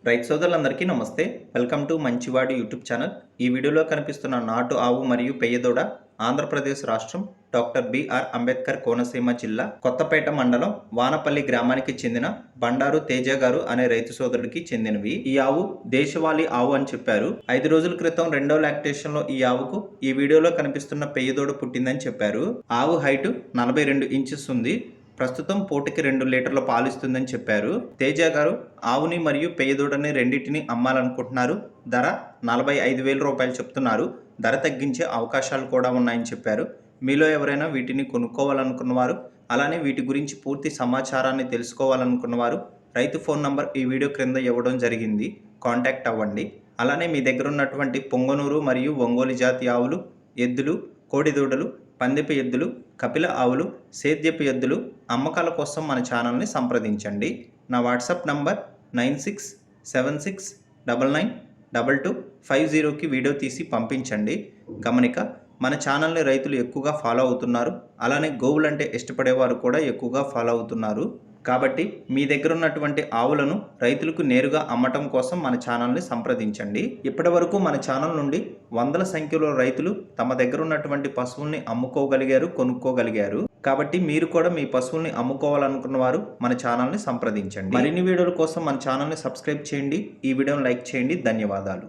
రైతు సోదరులందరికీ నమస్తే. వెల్కమ్ టు మంచివాడి యూట్యూబ్ ఛానల్. ఈ వీడియోలో కనిపిస్తున్న నాటు ఆవు మరియు పెయ్యదూడ ఆంధ్రప్రదేశ్ రాష్ట్రం డాక్టర్ బిఆర్ అంబేద్కర్ కోనసీమ జిల్లా కొత్తపేట మండలం వానపల్లి గ్రామానికి చెందిన బండారు తేజ గారు అనే రైతు సోదరుడికి చెందినవి. ఈ ఆవు దేశవాళీ ఆవు అని చెప్పారు. 5 రోజుల క్రితం రెండో లాక్టేషన్ లో ఈ ఆవుకు ఈ వీడియోలో కనిపిస్తున్న పెయ్యదూడ పుట్టిందని చెప్పారు. ఆవు హైట్ 42 ఇంచెస్ ఉంది. ప్రస్తుతం పూటకి 2 లీటర్ల పాలు ఇస్తుందని చెప్పారు. తేజ గారు ఆవుని మరియు పెయ్యదూడని రెండింటిని అమ్మాలనుకుంటున్నారు. ధర 45,000 రూపాయలు చెప్తున్నారు. ధర తగ్గించే అవకాశాలు కూడా ఉన్నాయని చెప్పారు. మీలో ఎవరైనా వీటిని కొనుక్కోవాలనుకున్నవారు, అలానే వీటి గురించి పూర్తి సమాచారాన్ని తెలుసుకోవాలనుకున్నవారు రైతు ఫోన్ నంబర్ ఈ వీడియో క్రింద ఇవ్వడం జరిగింది. కాంటాక్ట్ అవ్వండి. అలానే మీ దగ్గర ఉన్నటువంటి పొంగనూరు మరియు ఒంగోలు జాతి ఆవులు, ఎద్దులు, కోడిదూడలు, పందెపు ఎద్దులు, కపిల ఆవులు, సేద్యపు ఎద్దులు అమ్మకాల కోసం మన ఛానల్ని సంప్రదించండి. నా వాట్సాప్ నంబర్ 9676992250కి వీడియో తీసి పంపించండి. గమనిక, మన ఛానల్ని రైతులు ఎక్కువగా ఫాలో అవుతున్నారు. అలానే గోవులంటే ఇష్టపడేవారు కూడా ఎక్కువగా ఫాలో అవుతున్నారు. కాబట్టి మీ దగ్గర ఉన్నటువంటి ఆవులను రైతులకు నేరుగా అమ్మటం కోసం మన ఛానల్ని సంప్రదించండి. ఇప్పటి వరకు మన ఛానల్ నుండి వందల సంఖ్యలో రైతులు తమ దగ్గర ఉన్నటువంటి పశువుల్ని అమ్ముకోగలిగారు, కొనుక్కోగలిగారు. కాబట్టి మీరు కూడా మీ పశువుల్ని అమ్ముకోవాలనుకున్న వారు మన ఛానల్ని సంప్రదించండి. మరిన్ని వీడియోల కోసం మన ఛానల్ని సబ్స్క్రైబ్ చేయండి. ఈ వీడియోని లైక్ చేయండి. ధన్యవాదాలు.